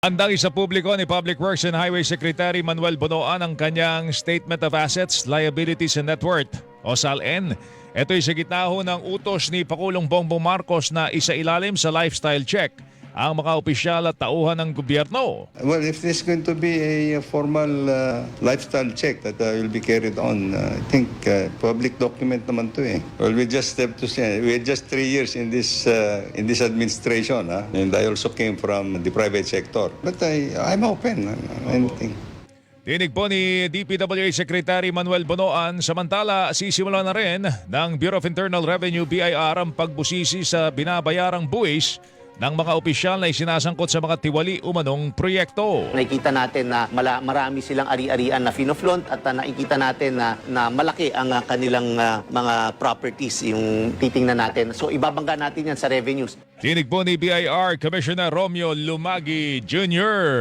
Handang isa publiko ni Public Works and Highway Secretary Manuel Bonoan ang kanyang Statement of Assets, Liabilities and Net Worth o SALN. Ito'y sa gitna ho ng utos ni Pangulong Bongbong Marcos na isailalim sa lifestyle check ang mga opisyal at tauhan ng gobyerno. Well, if there's going to be a formal lifestyle check that will be carried on, I think public document naman to eh. Well, we just have to say, we're just 3 years in this administration, and I also came from the private sector. But I'm open, anything. Tinig po ni DPWH Secretary Manuel Bonoan, samantala sisimula na rin ng Bureau of Internal Revenue BIR ang pagbusisi sa binabayarang buwis ng mga opisyal na isinasangkot sa mga tiwali umanong proyekto. Nakikita natin na marami silang ari-arian na finoflaunt at nakikita natin na malaki ang kanilang mga properties yung titingnan natin. So ibabangga natin yan sa revenues. Tinig po ni BIR Commissioner Romeo Lumagi Jr.